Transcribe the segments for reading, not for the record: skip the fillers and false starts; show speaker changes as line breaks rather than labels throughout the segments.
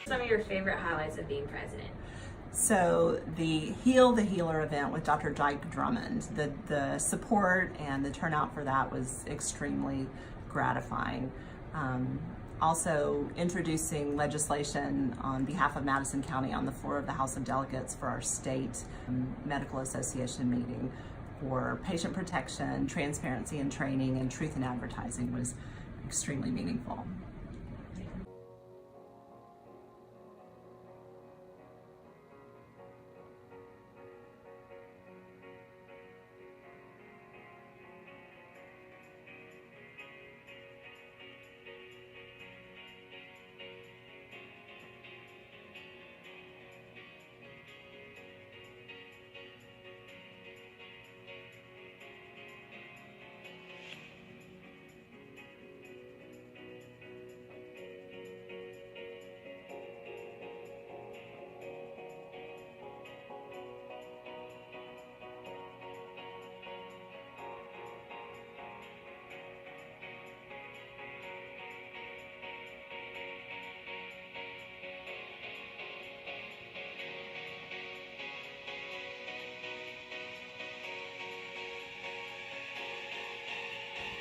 Some of your favorite highlights of being president?
So the Heal the Healer event with Dr. Dyke Drummond, the support and the turnout for that was extremely gratifying. Also introducing legislation on behalf of Madison County on the floor of the House of Delegates for our state medical association meeting for patient protection, transparency and training, and truth in advertising was extremely meaningful.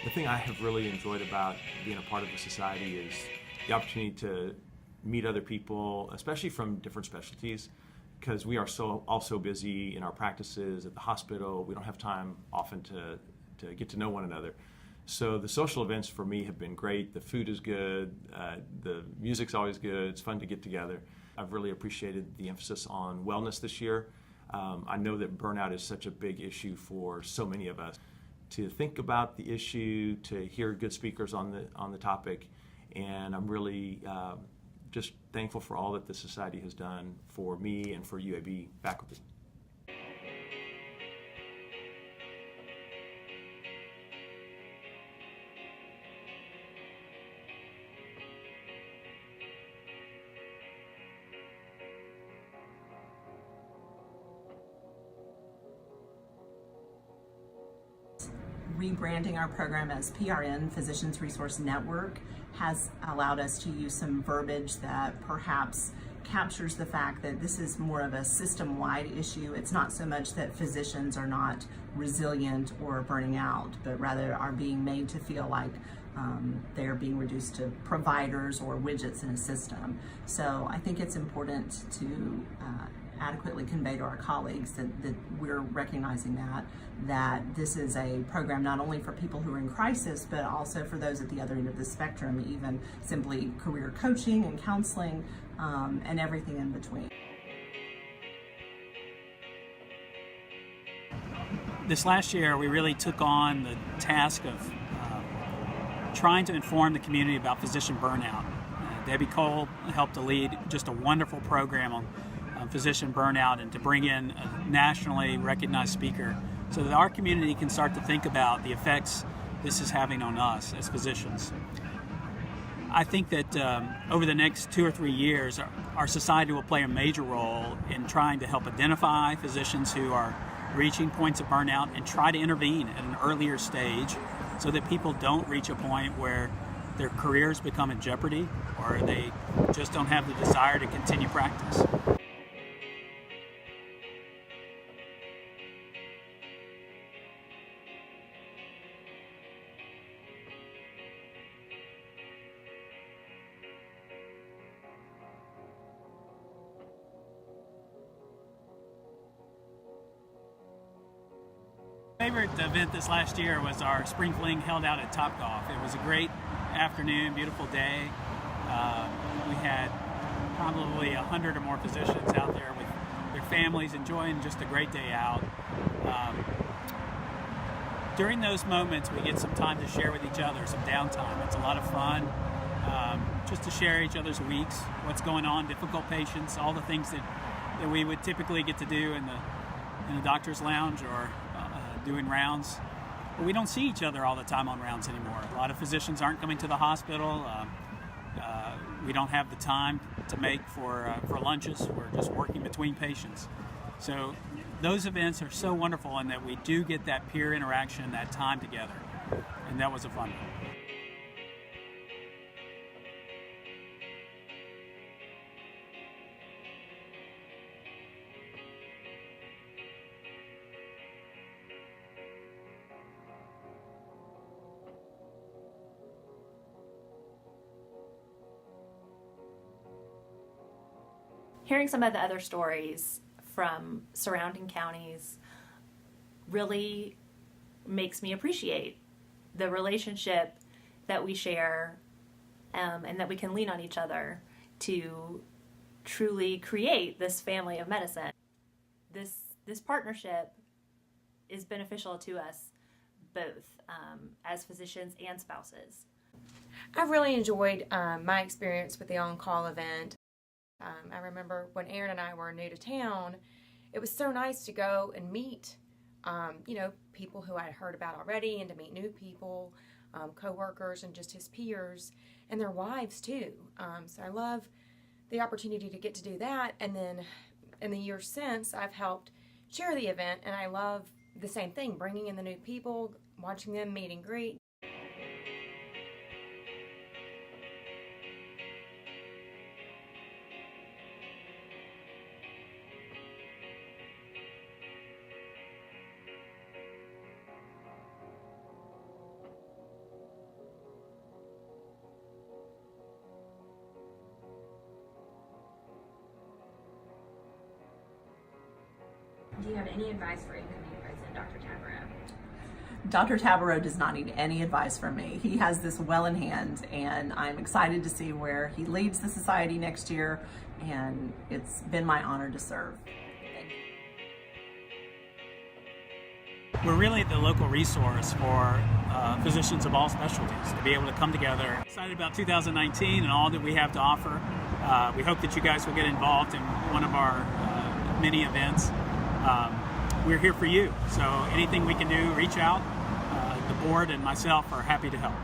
The thing I have really enjoyed about being a part of the society is the opportunity to meet other people, especially from different specialties, because we are all so busy in our practices at the hospital. We don't have time often to get to know one another. So the social events for me have been great. The food is good, the music's always good, it's fun to get together. I've really appreciated the emphasis on wellness this year. I know that burnout is such a big issue for so many of us. To think about the issue, to hear good speakers on the topic, and I'm really just thankful for all that the Society has done for me and for UAB faculty.
Rebranding our program as PRN, Physicians Resource Network, has allowed us to use some verbiage that perhaps captures the fact that this is more of a system-wide issue. It's not so much that physicians are not resilient or burning out, but rather are being made to feel like they are being reduced to providers or widgets in a system. So I think it's important to adequately convey to our colleagues that we're recognizing that this is a program not only for people who are in crisis, but also for those at the other end of the spectrum, even simply career coaching and counseling and everything in between.
This last year, we really took on the task of trying to inform the community about physician burnout. Debbie Cole helped to lead just a wonderful program on physician burnout and to bring in a nationally recognized speaker so that our community can start to think about the effects this is having on us as physicians. I think that over the next 2 or 3 years, our society will play a major role in trying to help identify physicians who are reaching points of burnout and try to intervene at an earlier stage so that people don't reach a point where their careers become in jeopardy or they just don't have the desire to continue practice. Favorite event this last year was our spring fling held out at Topgolf. It was a great afternoon, beautiful day. We had probably 100 or more physicians out there with their families enjoying just a great day out. During those moments, we get some time to share with each other, some downtime. It's a lot of fun just to share each other's weeks, what's going on, difficult patients, all the things that we would typically get to do in the doctor's lounge or doing rounds. But we don't see each other all the time on rounds anymore. A lot of physicians aren't coming to the hospital. We don't have the time to make for lunches. We're just working between patients. So those events are so wonderful in that we do get that peer interaction, that time together. And that was a fun one.
Hearing some of the other stories from surrounding counties really makes me appreciate the relationship that we share, and that we can lean on each other to truly create this family of medicine. This partnership is beneficial to us both, as physicians and spouses.
I've really enjoyed my experience with the on-call event. I remember when Aaron and I were new to town, it was so nice to go and meet, people who I'd heard about already, and to meet new people, co-workers and just his peers, and their wives too. So I love the opportunity to get to do that. And then in the years since, I've helped chair the event, and I love the same thing, bringing in the new people, watching them meet and greet.
Do you have any advice for incoming President Dr. Tabarrow?
Dr. Tabarrow does not need any advice from me. He has this well in hand, and I'm excited to see where he leads the society next year, and it's been my honor to serve.
We're really the local resource for physicians of all specialties to be able to come together. Excited about 2019 and all that we have to offer. We hope that you guys will get involved in one of our many events. We're here for you, so anything we can do, reach out. The board and myself are happy to help.